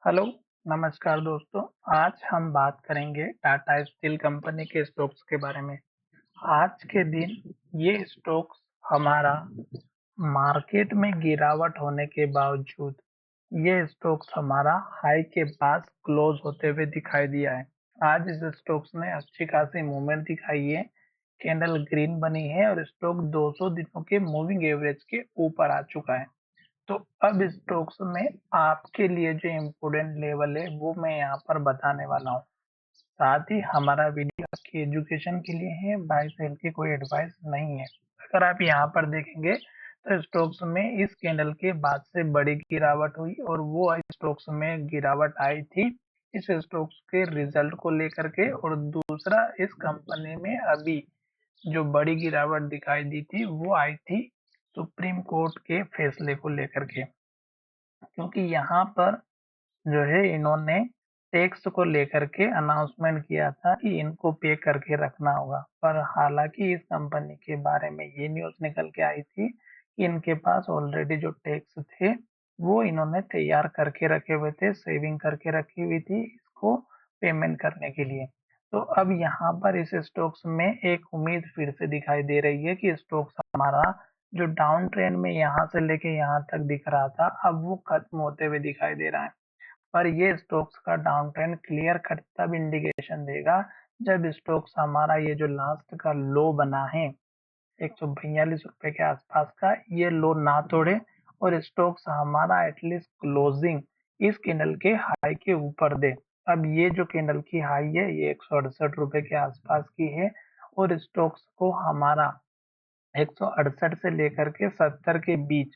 Hello, नमस्कार दोस्तों। आज हम बात करेंगे टाटा स्टील कंपनी के स्टॉक्स के बारे में। आज के दिन ये स्टॉक्स हमारा मार्केट में गिरावट होने के बावजूद ये स्टॉक्स हमारा हाई के पास क्लोज होते हुए दिखाई दिया है। आज इस स्टॉक्स ने अच्छी खासी मूवमेंट दिखाई है। कैंडल ग्रीन बनी है और स्टॉक 200 दिनों के मूविंग एवरेज के ऊपर आ चुका है। तो अब स्टॉक्स में आपके लिए जो इम्पोर्टेंट लेवल है वो मैं यहाँ पर बताने वाला हूँ। साथ ही हमारा वीडियो आपकी एजुकेशन के लिए है, बाय सेल की कोई एडवाइस नहीं है। अगर आप यहाँ पर देखेंगे तो स्टॉक्स में इस कैंडल के बाद से बड़ी गिरावट हुई और वो स्टॉक्स में गिरावट आई थी इस स्टॉक्स के रिजल्ट को लेकर के, और दूसरा इस कंपनी में अभी जो बड़ी गिरावट दिखाई दी थी वो आई थी सुप्रीम कोर्ट के फैसले को लेकर के। क्योंकि यहाँ पर जो है इन्होंने टैक्स को लेकर के अनाउंसमेंट किया था कि इनको पे करके रखना होगा, पर हालांकि इस कंपनी के बारे में ये न्यूज़ निकल के आई थी कि इनके पास ऑलरेडी जो टैक्स थे वो इन्होंने तैयार करके रखे हुए थे, सेविंग करके रखी हुई थी इसको पेमेंट करने के लिए। तो अब यहाँ पर इस स्टॉक्स में एक उम्मीद फिर से दिखाई दे रही है कि स्टॉक्स हमारा जो डाउन ट्रेंड में यहाँ से लेके यहाँ तक दिख रहा था अब वो खत्म होते हुए दिखाई दे रहा है। पर ये स्टॉक्स का डाउन ट्रेंड क्लियर कट तब इंडिकेशन देगा जब स्टॉक्स हमारा ये जो लास्ट का लो बना है 142 रुपए के आसपास का ये लो ना तोड़े और स्टॉक्स हमारा एटलीस्ट क्लोजिंग इस कैंडल के हाई के ऊपर दे। अब ये जो कैंडल की हाई है ये 168 रुपए के आसपास की है और स्टॉक्स को हमारा 168 से लेकर के 70 के बीच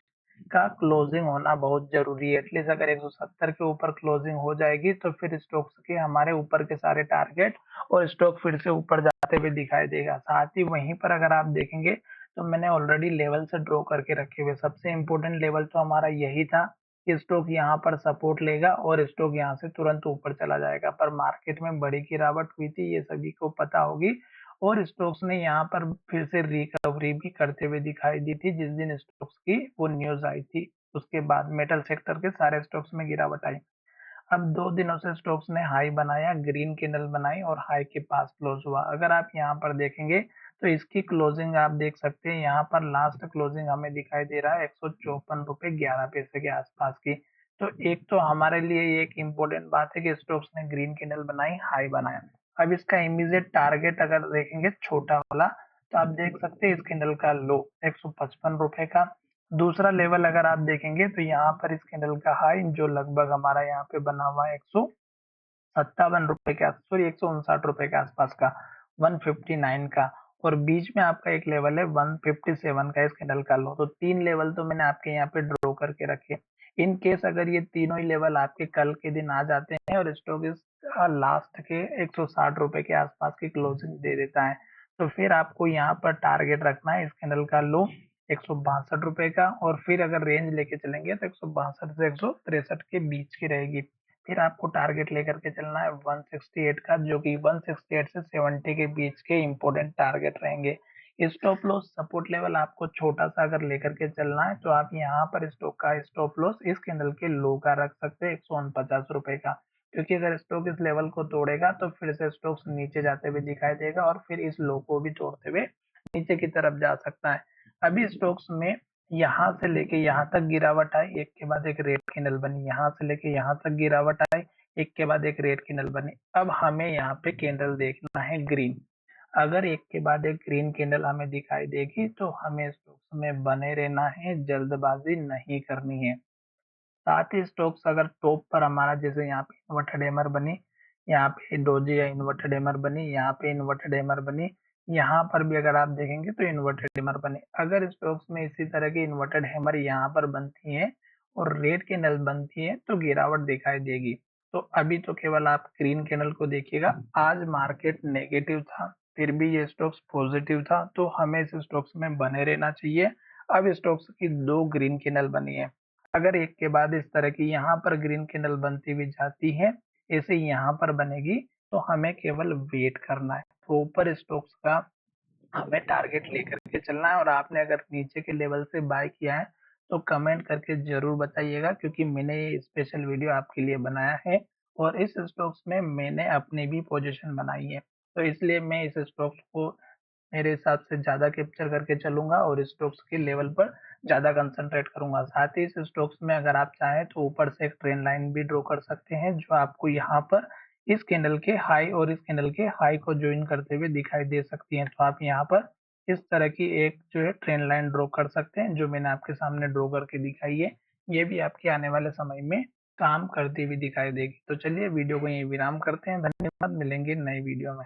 का क्लोजिंग होना बहुत जरूरी है। एटलीस्ट अगर 170 के ऊपर क्लोजिंग हो जाएगी तो फिर स्टॉक्स के हमारे ऊपर के सारे टारगेट और स्टॉक फिर से ऊपर जाते हुए दिखाई देगा। साथ ही वहीं पर अगर आप देखेंगे तो मैंने ऑलरेडी लेवल से ड्रॉ करके रखे हुए सबसे इंपॉर्टेंट लेवल तो हमारा यही था कि स्टॉक यहाँ पर सपोर्ट लेगा और स्टॉक यहाँ से तुरंत ऊपर चला जाएगा। पर मार्केट में बड़ी गिरावट हुई थी, ये सभी को पता होगी, और स्टॉक्स ने यहाँ पर फिर से रिकवरी भी करते हुए दिखाई दी थी जिस दिन स्टॉक्स की वो न्यूज आई थी। उसके बाद मेटल सेक्टर के सारे स्टॉक्स में गिरावट आई। अब 2 दिनों से स्टॉक्स ने हाई बनाया, ग्रीन कैंडल बनाई और हाई के पास क्लोज हुआ। अगर आप यहाँ पर देखेंगे तो इसकी क्लोजिंग आप देख सकते हैं, यहाँ पर लास्ट क्लोजिंग हमें दिखाई दे रहा है 154 रुपए 11 पैसे के आसपास की। तो एक तो हमारे लिए ये एक इम्पोर्टेंट बात है कि स्टॉक्स ने ग्रीन कैंडल बनाई, हाई बनाया। अब इसका इमीडिएट टारगेट अगर देखेंगे छोटा वाला तो आप देख सकते हैं इस कैंडल का लो 155 रुपए का। दूसरा लेवल अगर आप देखेंगे तो यहाँ पर इस कैंडल का हाई जो लगभग हमारा यहाँ पे बना हुआ है 157 रुपए के आस सॉरी 159 रुपए के आसपास का, 159 का। और बीच में आपका एक लेवल है 157 का इस कैंडल का लो। तो 3 लेवल तो मैंने आपके यहाँ पे ड्रॉ करके रखे। इन केस अगर ये तीनों ही लेवल आपके कल के दिन आ जाते हैं और स्टॉक इस लास्ट के 160 रुपए के आसपास की क्लोजिंग दे देता है तो फिर आपको यहाँ पर टारगेट रखना है इस कैंडल का लो 162 रुपए का, और फिर अगर रेंज लेके चलेंगे तो 162 से 163 के बीच की रहेगी। फिर आपको टारगेट लेकर के चलना है 168 का, जो कि 168 से 70 के बीच के इंपॉर्टेंट टारगेट रहेंगे। स्टॉप लॉस सपोर्ट लेवल आपको छोटा सा अगर लेकर के चलना है तो आप यहाँ पर स्टॉक का स्टॉप लॉस इस कैंडल के लो का रख सकते हैं 149 रुपए का, क्योंकि अगर स्टॉक इस लेवल को तोड़ेगा तो फिर से स्टॉक्स नीचे जाते हुए दिखाई देगा और फिर इस लो को भी तोड़ते हुए नीचे की तरफ जा सकता है। अभी स्टॉक्स में यहाँ से लेके यहाँ तक गिरावट आई, एक के बाद एक रेड कैंडल बनी, यहाँ से लेके यहाँ तक गिरावट आई, एक के बाद एक रेड कैंडल बनी। अब हमें यहाँ पे कैंडल देखना है ग्रीन। अगर एक के बाद एक ग्रीन कैंडल हमें दिखाई देगी तो हमें स्टॉक्स में बने रहना है, जल्दबाजी नहीं करनी है। साथ ही स्टॉक्स अगर टॉप पर हमारा जैसे यहाँ पे इन्वर्टेड हैमर बनी, यहाँ पे डोजी या इन्वर्टेड हैमर बनी, यहाँ पे इन्वर्टेड हैमर बनी, यहाँ पर भी अगर आप देखेंगे तो इन्वर्टेड हैमर बने। अगर स्टॉक्स में इसी तरह की इन्वर्टेड हैमर यहाँ पर बनती है और रेड कैंडल बनती है तो गिरावट दिखाई देगी। तो अभी तो केवल आप ग्रीन कैंडल को देखिएगा। आज मार्केट नेगेटिव था फिर भी ये स्टॉक्स पॉजिटिव था तो हमें इस स्टॉक्स में बने रहना चाहिए। अब स्टॉक्स की 2 ग्रीन कैंडल बनी है, अगर एक के बाद इस तरह की यहाँ पर ग्रीन कैंडल बनती हुई जाती है, ऐसे यहाँ पर बनेगी, तो हमें केवल वेट करना है। प्रॉपर स्टॉक्स का हमें टारगेट लेकर के चलना है और आपने अगर नीचे के लेवल से बाय किया है तो कमेंट करके ज़रूर बताइएगा, क्योंकि मैंने ये स्पेशल वीडियो आपके लिए बनाया है और इस स्टॉक्स में मैंने अपनी भी पोजीशन बनाई है। तो इसलिए मैं इस स्टॉक्स को मेरे हिसाब से ज़्यादा कैप्चर करके चलूँगा और स्टॉक्स के लेवल पर ज़्यादा कंसंट्रेट करूँगा। साथ ही इस स्टॉक्स में अगर आप चाहें तो ऊपर से एक ट्रेंड लाइन भी ड्रॉ कर सकते हैं, जो आपको यहाँ पर इस कैंडल के हाई और इस कैंडल के हाई को जॉइन करते हुए दिखाई दे सकती है। तो आप यहाँ पर इस तरह की एक जो है ट्रेंड लाइन ड्रॉ कर सकते हैं, जो मैंने आपके सामने ड्रॉ करके दिखाई है। ये भी आपके आने वाले समय में काम करती हुई दिखाई देगी। तो चलिए वीडियो को यहीं विराम करते हैं। धन्यवाद, मिलेंगे नई वीडियो में।